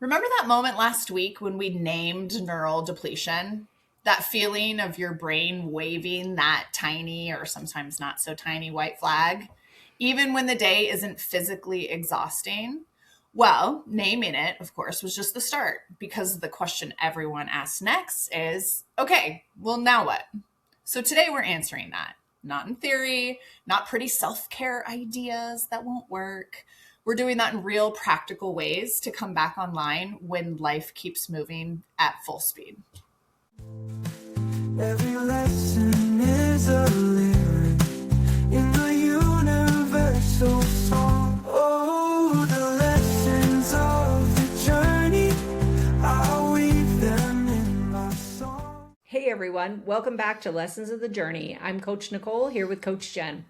Remember that moment last week when we named neural depletion? That feeling of your brain waving that tiny or sometimes not so tiny white flag, even when the day isn't physically exhausting? Well, naming it, of course, was just the start because the question everyone asks next is okay, well, now what? So today we're answering that. Not in theory, not pretty self care ideas that won't work. We're doing that in real practical ways to come back online when life keeps moving at full speed. Every lesson is a lyric in the universal song. Oh, the lessons of the journey, I'll weave them in my song. Hey everyone, welcome back to Lessons of the Journey. I'm Coach Nicole here with Coach Jen.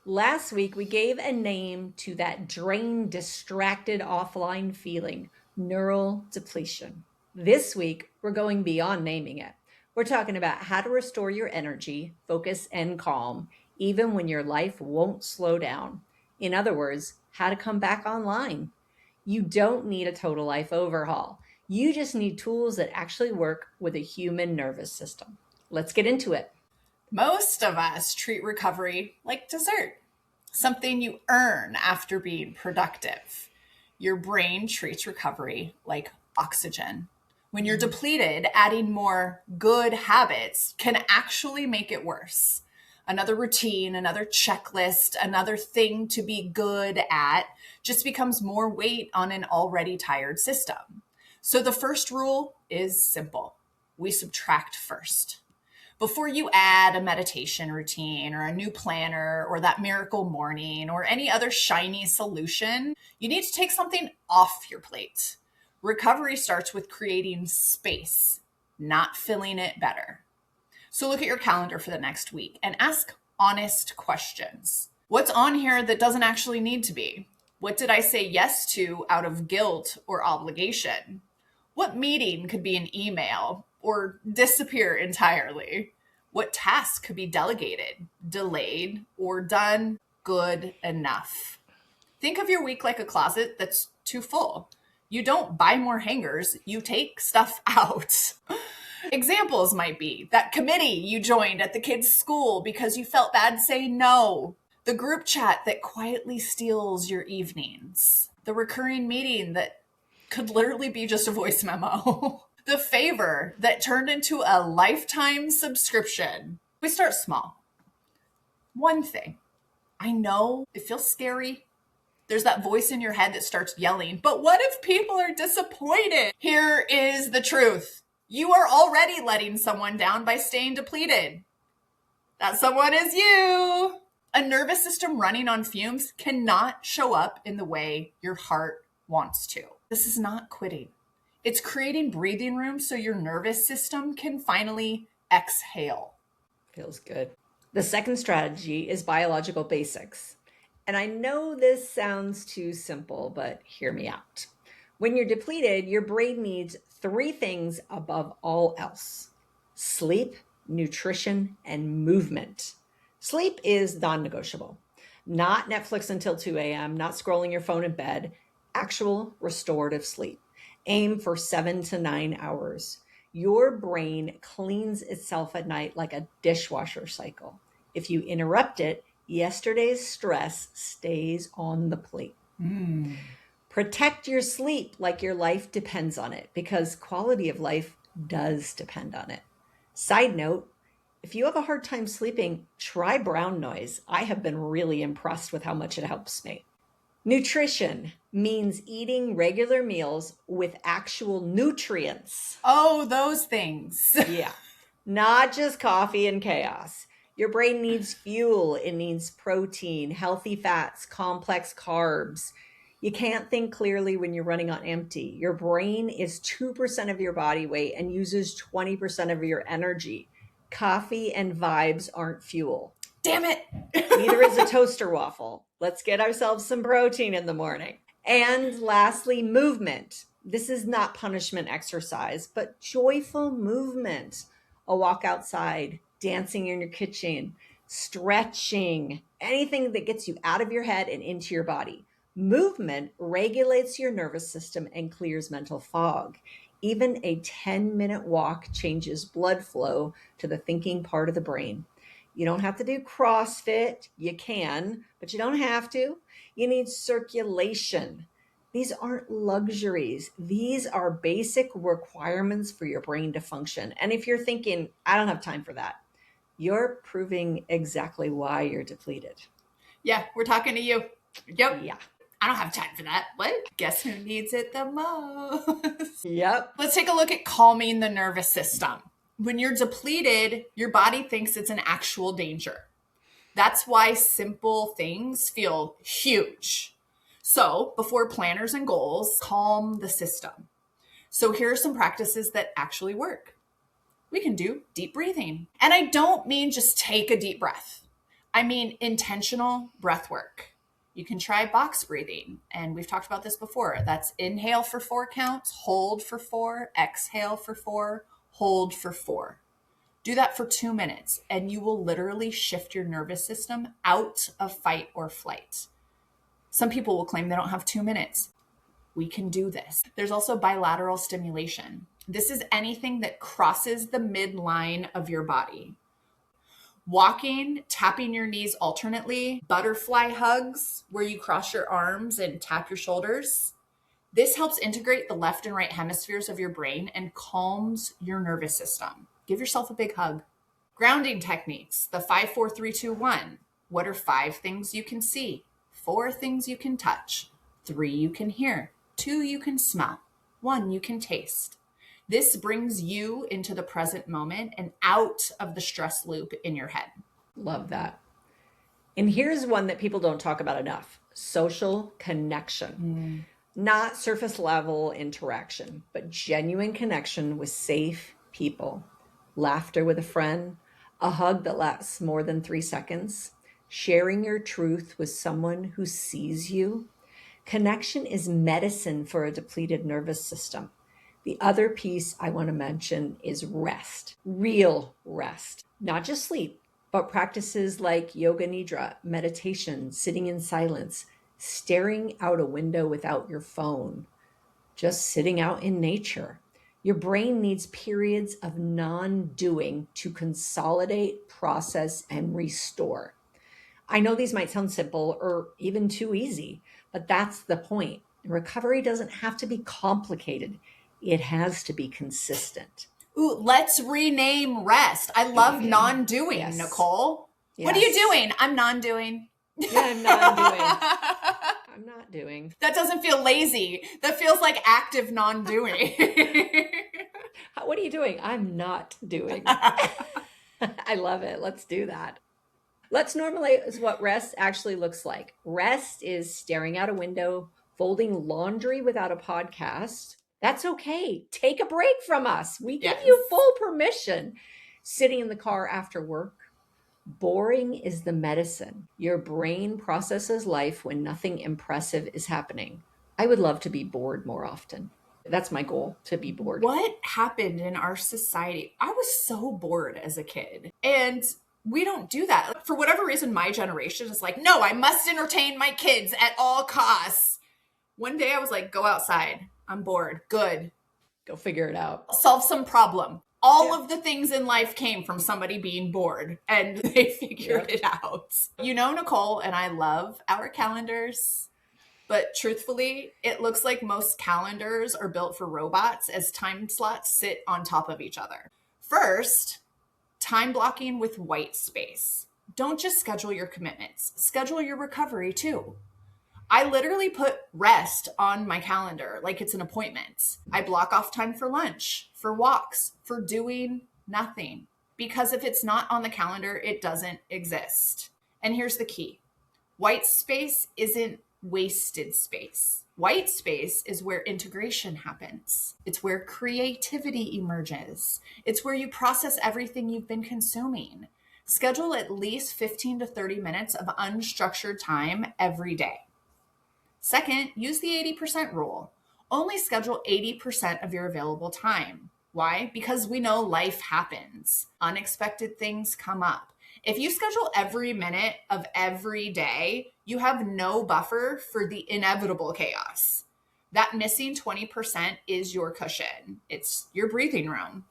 Last week we gave a name to that drained, distracted, offline feeling, neural depletion. This week we're going beyond naming it. We're talking about how to restore your energy, focus, and calm, even when your life won't slow down. In other words, how to come back online. You don't need a total life overhaul. You just need tools that actually work with a human nervous system. Let's get into it. Most of us treat recovery like dessert, something you earn after being productive. Your brain treats recovery like oxygen. When you're depleted, adding more good habits can actually make it worse. Another routine, another checklist, another thing to be good at just becomes more weight on an already tired system. So the first rule is simple. We subtract first. Before you add a meditation routine or a new planner or that miracle morning or any other shiny solution, you need to take something off your plate. Recovery starts with creating space, not filling it better. So look at your calendar for the next week and ask honest questions. What's on here that doesn't actually need to be? What did I say yes to out of guilt or obligation? What meeting could be an email or disappear entirely? What task could be delegated, delayed, or done good enough? Think of your week like a closet that's too full. You don't buy more hangers, you take stuff out. Examples might be that committee you joined at the kids' school because you felt bad saying no, the group chat that quietly steals your evenings, the recurring meeting that could literally be just a voice memo, the favor that turned into a lifetime subscription. We start small. One thing. I know it feels scary. There's that voice in your head that starts yelling, but what if people are disappointed? Here is the truth. You are already letting someone down by staying depleted. That someone is you. A nervous system running on fumes cannot show up in the way your heart wants to. This is not quitting. It's creating breathing room so your nervous system can finally exhale. Feels good. The second strategy is biological basics. And I know this sounds too simple, but hear me out. When you're depleted, your brain needs three things above all else: sleep, nutrition, and movement. Sleep is non-negotiable. Not Netflix until 2 a.m., not scrolling your phone in bed, actual restorative sleep. Aim for 7 to 9 hours. Your brain cleans itself at night like a dishwasher cycle. If you interrupt it, yesterday's stress stays on the plate. Protect your sleep like your life depends on it, because quality of life does depend on it. Side note, if you have a hard time sleeping, try brown noise. I have been really impressed with how much it helps me. Nutrition means eating regular meals with actual nutrients. Oh, those things. Yeah, not just coffee and chaos. Your brain needs fuel. It needs protein, healthy fats, complex carbs. You can't think clearly when you're running on empty. Your brain is 2% of your body weight and uses 20% of your energy. Coffee and vibes aren't fuel. Damn it. Neither is a toaster waffle. Let's get ourselves some protein in the morning. And lastly, movement. This is not punishment exercise, but joyful movement. A walk outside, dancing in your kitchen, stretching, anything that gets you out of your head and into your body. Movement regulates your nervous system and clears mental fog. Even a 10-minute walk changes blood flow to the thinking part of the brain. You don't have to do CrossFit. You can, but you don't have to. You need circulation. These aren't luxuries. These are basic requirements for your brain to function. And if you're thinking, I don't have time for that, you're proving exactly why you're depleted. Yeah, we're talking to you. Yep. Yeah. I don't have time for that. What? Guess who needs it the most? Yep. Let's take a look at calming the nervous system. When you're depleted, your body thinks it's an actual danger. That's why simple things feel huge. So before planners and goals, calm the system. So here are some practices that actually work. We can do deep breathing. And I don't mean just take a deep breath. I mean intentional breath work. You can try box breathing. And we've talked about this before. That's inhale for 4 counts, hold for 4, exhale for 4, hold for 4. Do that for 2 minutes, and you will literally shift your nervous system out of fight or flight. Some people will claim they don't have 2 minutes. We can do this. There's also bilateral stimulation. This is anything that crosses the midline of your body. Walking, tapping your knees alternately, butterfly hugs where you cross your arms and tap your shoulders. This helps integrate the left and right hemispheres of your brain and calms your nervous system. Give yourself a big hug. Grounding techniques, the 5, 4, 3, 2, 1. What are 5 things you can see? 4 things you can touch. 3 you can hear. 2 you can smell. 1 you can taste. This brings you into the present moment and out of the stress loop in your head. Love that. And here's one that people don't talk about enough: social connection. Not surface level interaction, but genuine connection with safe people. Laughter with a friend, a hug that lasts more than 3 seconds, sharing your truth with someone who sees you. Connection is medicine for a depleted nervous system. The other piece I want to mention is rest, real rest, not just sleep, but practices like yoga nidra, meditation, sitting in silence, staring out a window without your phone, just sitting out in nature. Your brain needs periods of non-doing to consolidate, process, and restore. I know these might sound simple or even too easy, but that's the point. Recovery doesn't have to be complicated. It has to be consistent. Ooh, let's rename rest. I love non-doing, Yes. Nicole. What are you doing? I'm non-doing. Yeah, I'm not doing. I'm not doing. That doesn't feel lazy. That feels like active non-doing. What are you doing? I'm not doing. I love it. Let's do that. Let's normalize what rest actually looks like. Rest is staring out a window, folding laundry without a podcast. That's okay. Take a break from us. We give you full permission. Sitting in the car after work. Boring is the medicine. Your brain processes life when nothing impressive is happening. I would love to be bored more often. That's my goal, to be bored. What happened in our society? I was so bored as a kid. And we don't do that. For whatever reason, my generation is like, no, I must entertain my kids at all costs. One day I was like, go outside. I'm bored. Good. Go figure it out. Solve some problem. All of the things in life came from somebody being bored, and they figured it out. You know, Nicole and I love our calendars, but truthfully, it looks like most calendars are built for robots as time slots sit on top of each other. First, time blocking with white space. Don't just schedule your commitments, schedule your recovery too. I literally put rest on my calendar like it's an appointment. I block off time for lunch, for walks, for doing nothing. Because if it's not on the calendar, it doesn't exist. And here's the key. White space isn't wasted space. White space is where integration happens. It's where creativity emerges. It's where you process everything you've been consuming. Schedule at least 15 to 30 minutes of unstructured time every day. Second, use the 80% rule. Only schedule 80% of your available time. Why? Because we know life happens. Unexpected things come up. If you schedule every minute of every day, you have no buffer for the inevitable chaos. That missing 20% is your cushion. It's your breathing room.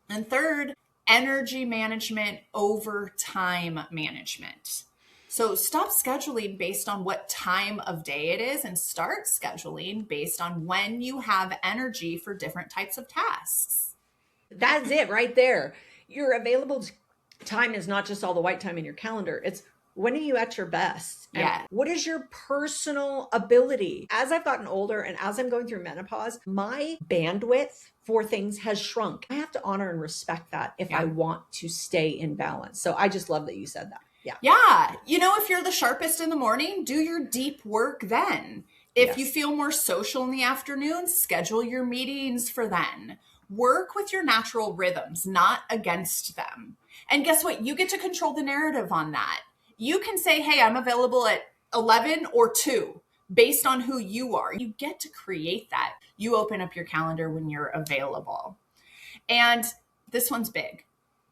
And third, energy management over time management. So stop scheduling based on what time of day it is and start scheduling based on when you have energy for different types of tasks. That's it right there. Your available time is not just all the white time in your calendar. It's when are you at your best? And Yeah. what is your personal ability? As I've gotten older and as I'm going through menopause, my bandwidth for things has shrunk. I have to honor and respect that if I want to stay in balance. So I just love that you said that. Yeah. Yeah. You know, if you're the sharpest in the morning, do your deep work then. If you feel more social in the afternoon, schedule your meetings for then. Work with your natural rhythms, not against them. And guess what? You get to control the narrative on that. You can say, hey, I'm available at 11 or 2 based on who you are. You get to create that. You open up your calendar when you're available. And this one's big.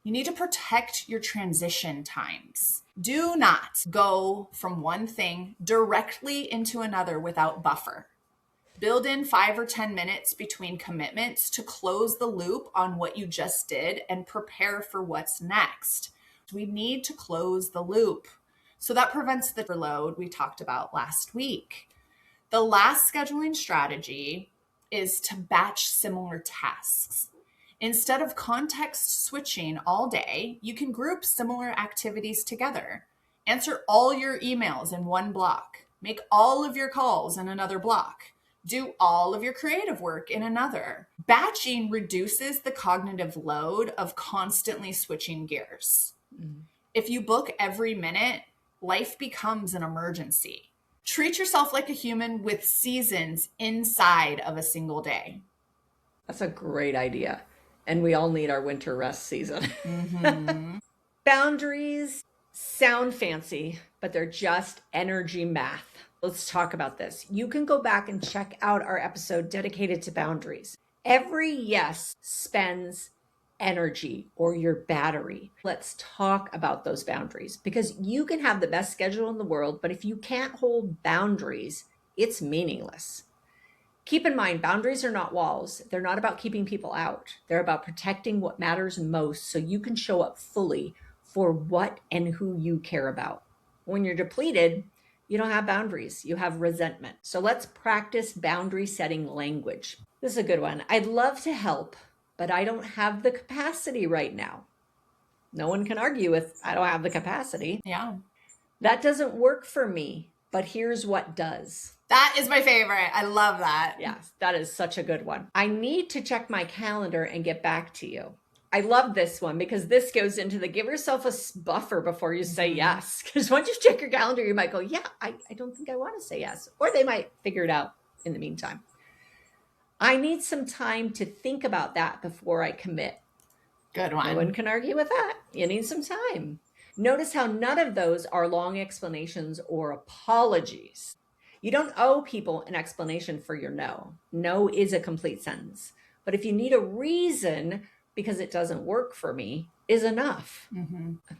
You need to protect your transition times. Do not go from one thing directly into another without buffer. Build in 5 or 10 minutes between commitments to close the loop on what you just did and prepare for what's next. We need to close the loop. So that prevents the overload we talked about last week. The last scheduling strategy is to batch similar tasks. Instead of context switching all day, you can group similar activities together. Answer all your emails in one block. Make all of your calls in another block. Do all of your creative work in another. Batching reduces the cognitive load of constantly switching gears. If you book every minute, life becomes an emergency. Treat yourself like a human with seasons inside of a single day. That's a great idea. And we all need our winter rest season. Boundaries sound fancy, but they're just energy math. Let's talk about this. You can go back and check out our episode dedicated to boundaries. Every yes spends energy or your battery. Let's talk about those boundaries because you can have the best schedule in the world, but if you can't hold boundaries, it's meaningless. Keep in mind, boundaries are not walls. They're not about keeping people out. They're about protecting what matters most so you can show up fully for what and who you care about. When you're depleted, you don't have boundaries. You have resentment. So let's practice boundary setting language. This is a good one. I'd love to help, but I don't have the capacity right now. No one can argue with, I don't have the capacity. Yeah. That doesn't work for me, but here's what does. That is my favorite. I love that. Yes, that is such a good one. I need to check my calendar and get back to you. I love this one because this goes into the give yourself a buffer before you say yes. Because once you check your calendar, you might go, yeah, I don't think I want to say yes. Or they might figure it out in the meantime. I need some time to think about that before I commit. Good one. No one can argue with that. You need some time. Notice how none of those are long explanations or apologies. You don't owe people an explanation for your no. No is a complete sentence. But if you need a reason because it doesn't work for me, is enough.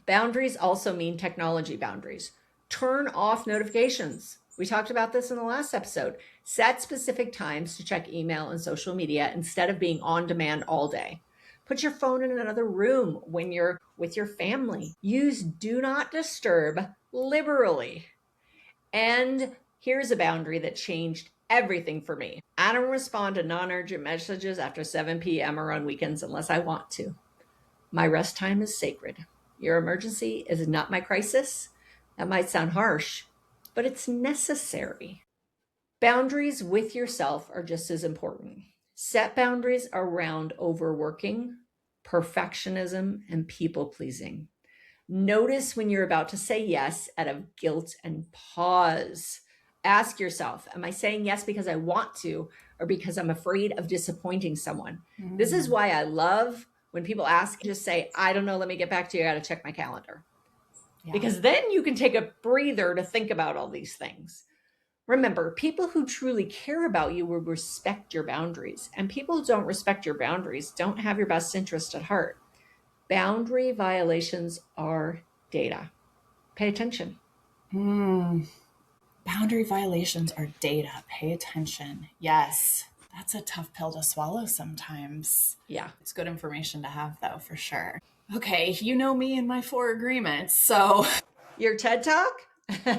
Boundaries also mean technology boundaries. Turn off notifications. We talked about this in the last episode. Set specific times to check email and social media instead of being on demand all day. Put your phone in another room when you're with your family. Use do not disturb liberally. And here's a boundary that changed everything for me. I don't respond to non-urgent messages after 7 p.m. or on weekends unless I want to. My rest time is sacred. Your emergency is not my crisis. That might sound harsh, but it's necessary. Boundaries with yourself are just as important. Set boundaries around overworking, perfectionism, and people-pleasing. Notice when you're about to say yes out of guilt and pause. Ask yourself, am I saying yes because I want to or because I'm afraid of disappointing someone? This is why I love when people ask, just say, I don't know, let me get back to you. I got to check my calendar. Yeah. Because then you can take a breather to think about all these things. Remember, people who truly care about you will respect your boundaries, and people who don't respect your boundaries don't have your best interest at heart. Boundary violations are data. Pay attention. Boundary violations are data. Pay attention. Yes, that's a tough pill to swallow sometimes. Yeah. It's good information to have, though, for sure. Okay, you know me and my 4 agreements, so... Your TED Talk? God,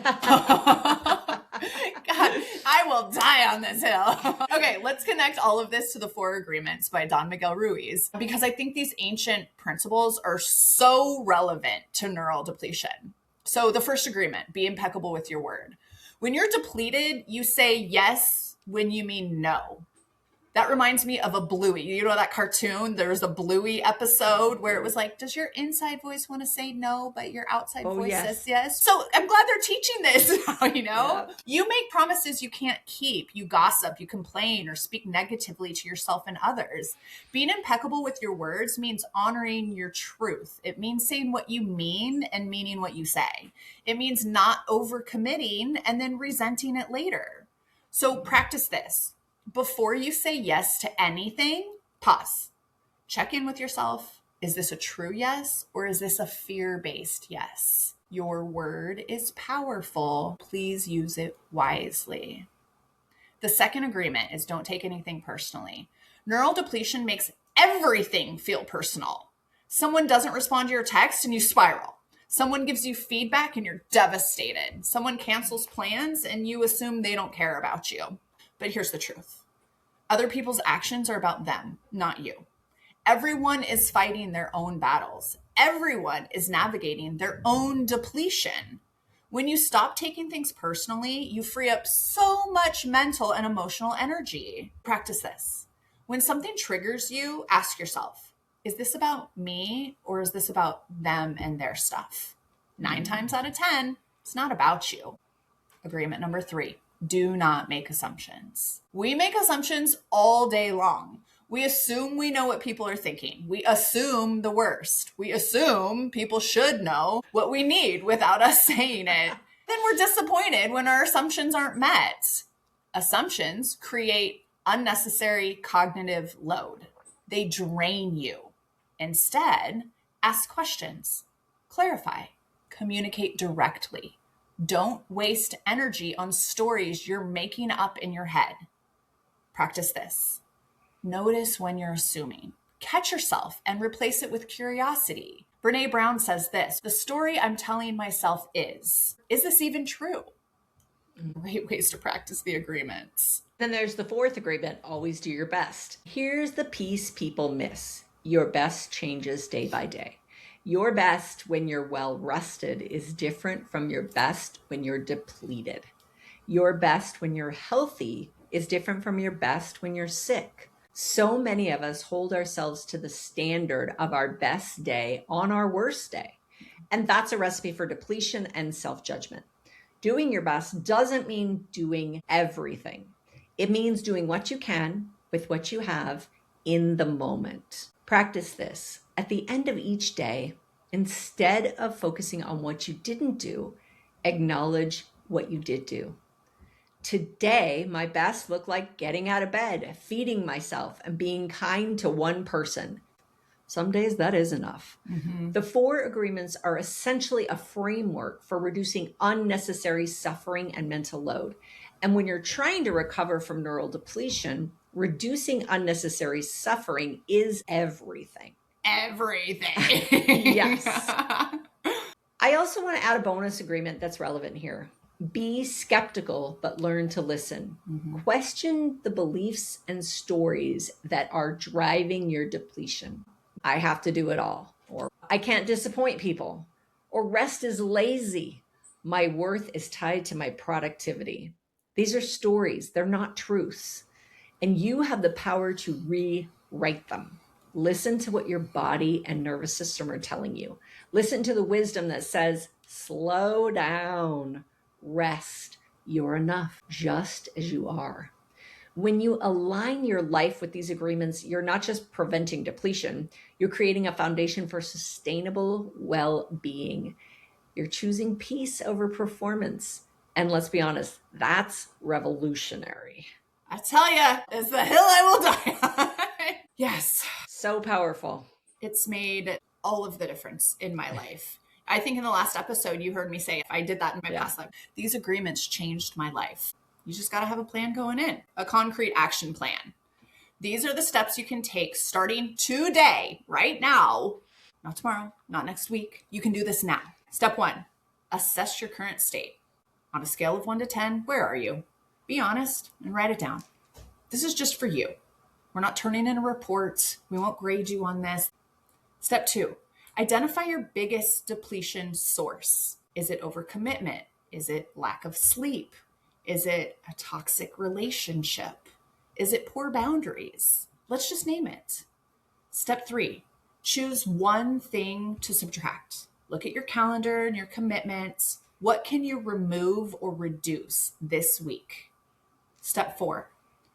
I will die on this hill. Okay, let's connect all of this to the 4 Agreements by Don Miguel Ruiz, because I think these ancient principles are so relevant to neural depletion. So the first agreement, be impeccable with your word. When you're depleted, you say yes when you mean no. That reminds me of a Bluey. You know that cartoon? There was a Bluey episode where it was like, does your inside voice want to say no, but your outside voice says yes? So I'm glad they're teaching this now, you know? Yeah. You make promises you can't keep. You gossip, you complain, or speak negatively to yourself and others. Being impeccable with your words means honoring your truth. It means saying what you mean and meaning what you say. It means not overcommitting and then resenting it later. So practice this. Before you say yes to anything, pause. Check in with yourself. Is this a true yes, or is this a fear-based yes? Your word is powerful. Please use it wisely. The second agreement is don't take anything personally. Neural depletion makes everything feel personal. Someone doesn't respond to your text and you spiral. Someone gives you feedback and you're devastated. Someone cancels plans and you assume they don't care about you. But here's the truth. Other people's actions are about them, not you. Everyone is fighting their own battles. Everyone is navigating their own depletion. When you stop taking things personally, you free up so much mental and emotional energy. Practice this. When something triggers you, ask yourself, is this about me or is this about them and their stuff? 9 times out of 10, it's not about you. Agreement number 3. Do not make assumptions. We make assumptions all day long. We assume we know what people are thinking. We assume the worst. We assume people should know what we need without us saying it. Then we're disappointed when our assumptions aren't met. Assumptions create unnecessary cognitive load. They drain you. Instead, ask questions, clarify, communicate directly. Don't waste energy on stories you're making up in your head. Practice this. Notice when you're assuming. Catch yourself and replace it with curiosity. Brene Brown says this, the story I'm telling myself is this even true? Great ways to practice the agreements. Then there's the 4th agreement, always do your best. Here's the piece people miss. Your best changes day by day. Your best when you're well rested is different from your best when you're depleted. Your best when you're healthy is different from your best when you're sick. So many of us hold ourselves to the standard of our best day on our worst day. And that's a recipe for depletion and self-judgment. Doing your best doesn't mean doing everything. It means doing what you can with what you have in the moment. Practice this. At the end of each day, instead of focusing on what you didn't do, acknowledge what you did do. Today, my best looked like getting out of bed, feeding myself, and being kind to one person. Some days that is enough. Mm-hmm. The 4 agreements are essentially a framework for reducing unnecessary suffering and mental load. And when you're trying to recover from neural depletion, reducing unnecessary suffering is everything. Everything. Yes. I also want to add a bonus agreement that's relevant here. Be skeptical, but learn to listen. Mm-hmm. Question the beliefs and stories that are driving your depletion. I have to do it all, or I can't disappoint people, or rest is lazy. My worth is tied to my productivity. These are stories. They're not truths. And you have the power to rewrite them. Listen to what your body and nervous system are telling you. Listen to the wisdom that says, slow down, rest. You're enough just as you are. When you align your life with these agreements, you're not just preventing depletion, you're creating a foundation for sustainable well-being. You're choosing peace over performance. And let's be honest, that's revolutionary. I tell ya, it's the hill I will die on. Yes. So powerful. It's made all of the difference in my life. I think in the last episode, you heard me say, I did that in my Yeah. past life. These agreements changed my life. You just got to have a plan going in, a concrete action plan. These are the steps you can take starting today, right now, not tomorrow, not next week. You can do this now. Step 1, assess your current state. On a scale of 1 to 10, where are you? Be honest and write it down. This is just for you. We're not turning in a report. We won't grade you on this. Step 2, identify your biggest depletion source. Is it overcommitment? Is it lack of sleep? Is it a toxic relationship? Is it poor boundaries? Let's just name it. Step 3, choose one thing to subtract. Look at your calendar and your commitments. What can you remove or reduce this week? Step 4,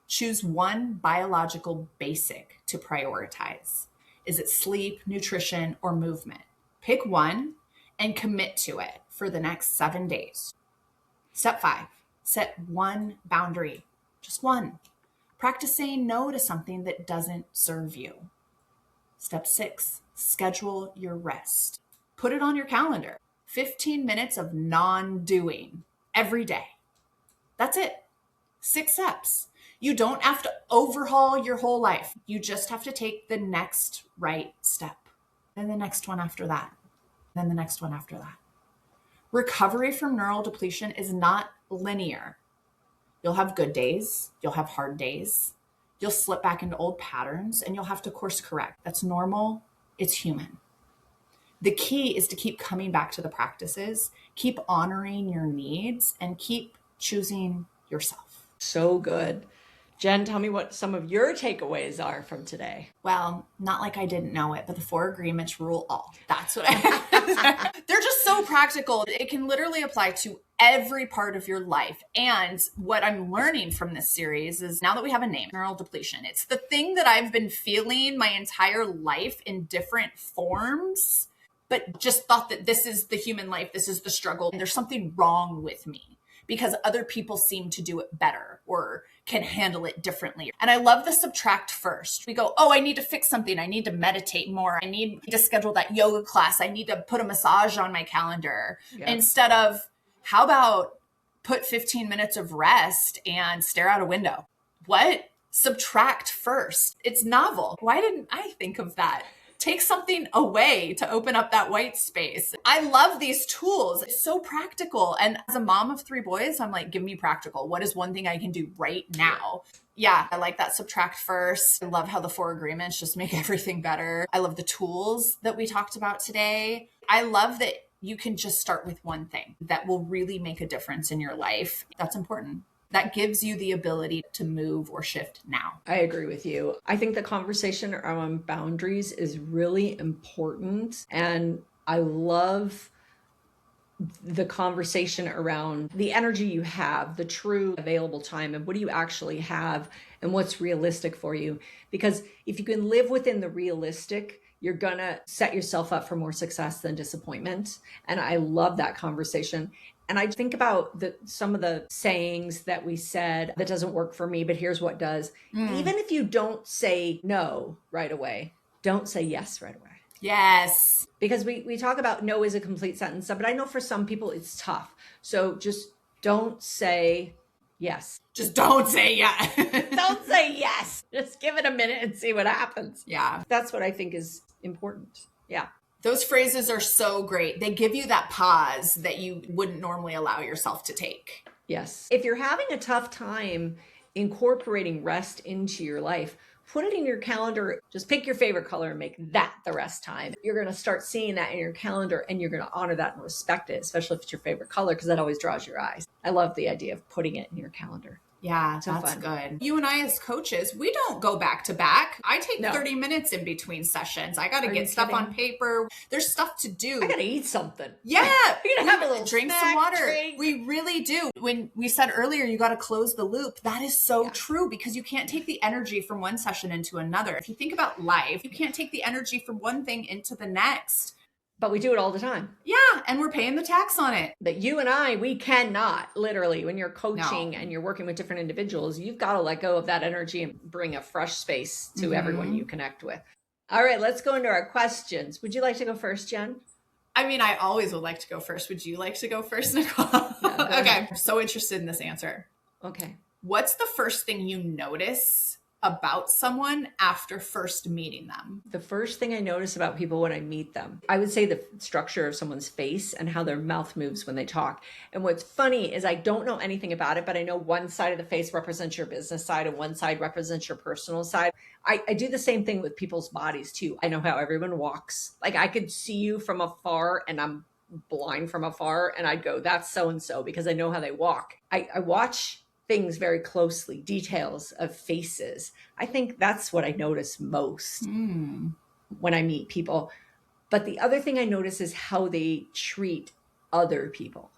choose one biological basic to prioritize. Is it sleep, nutrition, or movement? Pick one and commit to it for the next 7 days. Step 5, set one boundary, just one. Practice saying no to something that doesn't serve you. Step 6, schedule your rest. Put it on your calendar. 15 minutes of non-doing every day. That's it. 6 steps. You don't have to overhaul your whole life. You just have to take the next right step. Then the next one after that. Then the next one after that. Recovery from neural depletion is not linear. You'll have good days. You'll have hard days. You'll slip back into old patterns and you'll have to course correct. That's normal. It's human. The key is to keep coming back to the practices, keep honoring your needs, and keep choosing yourself. So good. Jen, tell me what some of your takeaways are from today. Well, not like I didn't know it, but the 4 agreements rule all. That's what I They're just so practical. It can literally apply to every part of your life. And what I'm learning from this series is now that we have a name, neural depletion, it's the thing that I've been feeling my entire life in different forms, but just thought that this is the human life, this is the struggle, and there's something wrong with me because other people seem to do it better or can handle it differently. And I love the subtract first. We go, oh, I need to fix something. I need to meditate more. I need to schedule that yoga class. I need to put a massage on my calendar. Yeah. Instead of, how about put 15 minutes of rest and stare out a window? What? Subtract first. It's novel. Why didn't I think of that? Take something away to open up that white space. I love these tools. It's so practical. And as a mom of 3 boys, I'm like, give me practical. What is one thing I can do right now? Yeah, I like that subtract first. I love how the 4 agreements just make everything better. I love the tools that we talked about today. I love that you can just start with one thing that will really make a difference in your life. That's important. That gives you the ability to move or shift now. I agree with you. I think the conversation around boundaries is really important. And I love the conversation around the energy you have, the true available time, and what do you actually have and what's realistic for you. Because if you can live within the realistic, you're going to set yourself up for more success than disappointment. And I love that conversation. And I think about some of the sayings that we said, that doesn't work for me, but here's what does. Even if you don't say no right away, don't say yes right away. Yes. Because we talk about no is a complete sentence, but I know for some people it's tough. So just don't say yes. Just don't say yes. Don't say yes. Just give it a minute and see what happens. Yeah. That's what I think is important. Yeah. Those phrases are so great. They give you that pause that you wouldn't normally allow yourself to take. Yes. If you're having a tough time incorporating rest into your life, put it in your calendar. Just pick your favorite color and make that the rest time. You're going to start seeing that in your calendar and you're going to honor that and respect it, especially if it's your favorite color, because that always draws your eyes. I love the idea of putting it in your calendar. Yeah, so that's good. You and I as coaches, we don't go back to back. I take 30 minutes in between sessions. I got to get stuff on paper. There's stuff to do. I got to eat something. Yeah. We're going to have a little drink some water. We really do. When we said earlier, you got to close the loop. That is so true, because you can't take the energy from one session into another. If you think about life, you can't take the energy from one thing into the next. But we do it all the time. Yeah. And we're paying the tax on it. That you and I, we cannot literally, when you're coaching and you're working with different individuals, you've got to let go of that energy and bring a fresh space to everyone you connect with. All right, let's go into our questions. Would you like to go first, Jen? I mean, I always would like to go first. Would you like to go first, Nicole? Yeah, Okay. I'm so interested in this answer. Okay. What's the first thing you notice about someone after first meeting them? The first thing I notice about people when I meet them, I would say the structure of someone's face and how their mouth moves when they talk. And what's funny is I don't know anything about it, but I know one side of the face represents your business side and one side represents your personal side. I do the same thing with people's bodies too. I know how everyone walks. Like I could see you from afar and I'm blind from afar and I'd go, that's so-and-so because I know how they walk. I watch things very closely, details of faces. I think that's what I notice most when I meet people. But the other thing I notice is how they treat other people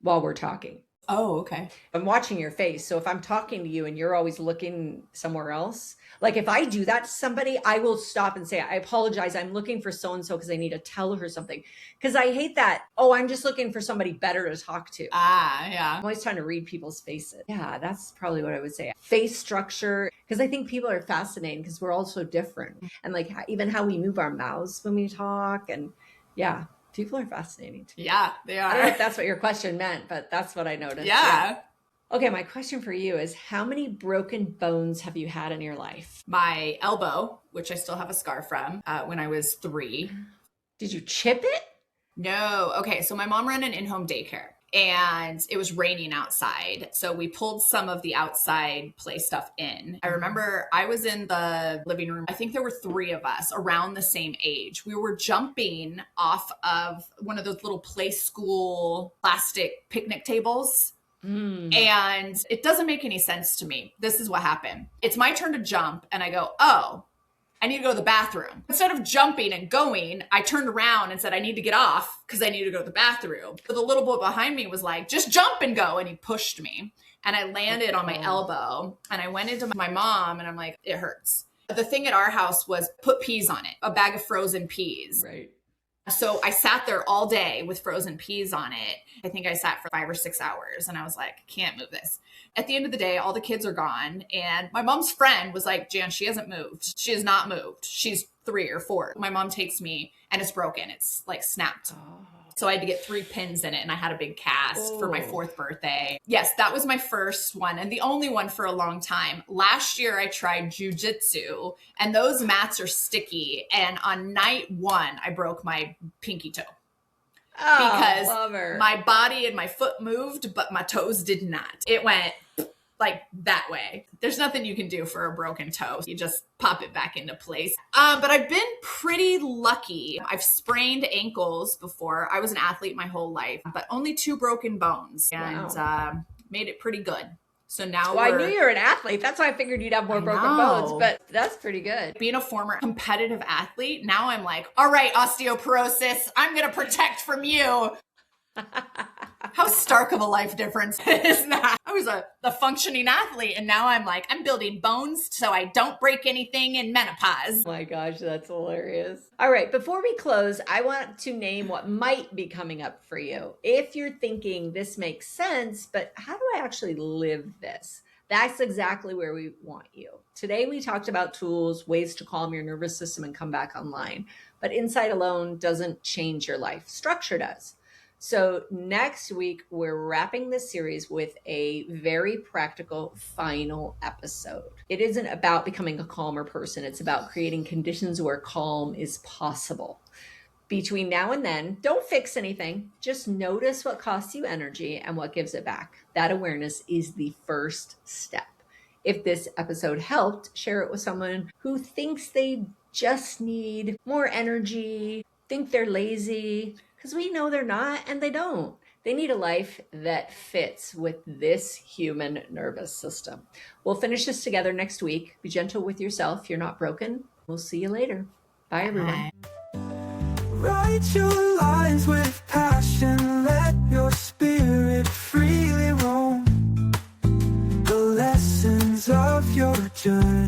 while we're talking. Oh, okay. I'm watching your face. So if I'm talking to you and you're always looking somewhere else, like if I do that to somebody, I will stop and say, I apologize. I'm looking for so-and-so because I need to tell her something. Because I hate that. Oh, I'm just looking for somebody better to talk to. Yeah. I'm always trying to read people's faces. Yeah, that's probably what I would say. Face structure. Because I think people are fascinating because we're all so different. And like even how we move our mouths when we talk. And yeah. People are fascinating to me. Yeah, they are. I don't know if that's what your question meant, but that's what I noticed. Yeah. Okay, my question for you is how many broken bones have you had in your life? My elbow, which I still have a scar from when I was 3. Did you chip it? No. Okay, so my mom ran an in-home daycare. And it was raining outside. So we pulled some of the outside play stuff in. I remember I was in the living room. I think there were 3 of us around the same age. We were jumping off of one of those little play school plastic picnic tables. And it doesn't make any sense to me. This is what happened. It's my turn to jump. And I go, oh, I need to go to the bathroom. Instead of jumping and going, I turned around and said, I need to get off because I need to go to the bathroom. But the little boy behind me was like, just jump and go. And he pushed me and I landed on my elbow and I went into my mom and I'm like, it hurts. The thing at our house was put peas on it, a bag of frozen peas. Right. So I sat there all day with frozen peas on it. I think I sat for 5 or 6 hours and I was like, I can't move this. At the end of the day, all the kids are gone. And my mom's friend was like, Jan, she hasn't moved. She has not moved. She's 3 or 4. My mom takes me and it's broken. It's like snapped. So I had to get 3 pins in it and I had a big cast for my 4th birthday. Yes, that was my first one and the only one for a long time. Last year I tried jujitsu and those mats are sticky. And on night 1, I broke my pinky toe. Because my body and my foot moved, but my toes did not. It went like that way. There's nothing you can do for a broken toe. You just pop it back into place. But I've been pretty lucky. I've sprained ankles before. I was an athlete my whole life, but only 2 broken bones and made it pretty good. So now I knew you were an athlete. That's why I figured you'd have more broken bones, but that's pretty good. Being a former competitive athlete, now I'm like, all right, osteoporosis, I'm going to protect from you. How stark of a life difference is that? I was a functioning athlete and now I'm like, I'm building bones so I don't break anything in menopause. Oh my gosh, that's hilarious. All right, before we close, I want to name what might be coming up for you. If you're thinking this makes sense, but how do I actually live this? That's exactly where we want you. Today, we talked about tools, ways to calm your nervous system and come back online. But insight alone doesn't change your life. Structure does. So next week, we're wrapping this series with a very practical final episode. It isn't about becoming a calmer person. It's about creating conditions where calm is possible. Between now and then, don't fix anything. Just notice what costs you energy and what gives it back. That awareness is the first step. If this episode helped, share it with someone who thinks they just need more energy, think they're lazy, because we know they're not and they don't. They need a life that fits with this human nervous system. We'll finish this together next week. Be gentle with yourself. You're not broken. We'll see you later. Bye, everyone. Write your lines with passion. Let your spirit freely roam. The lessons of your journey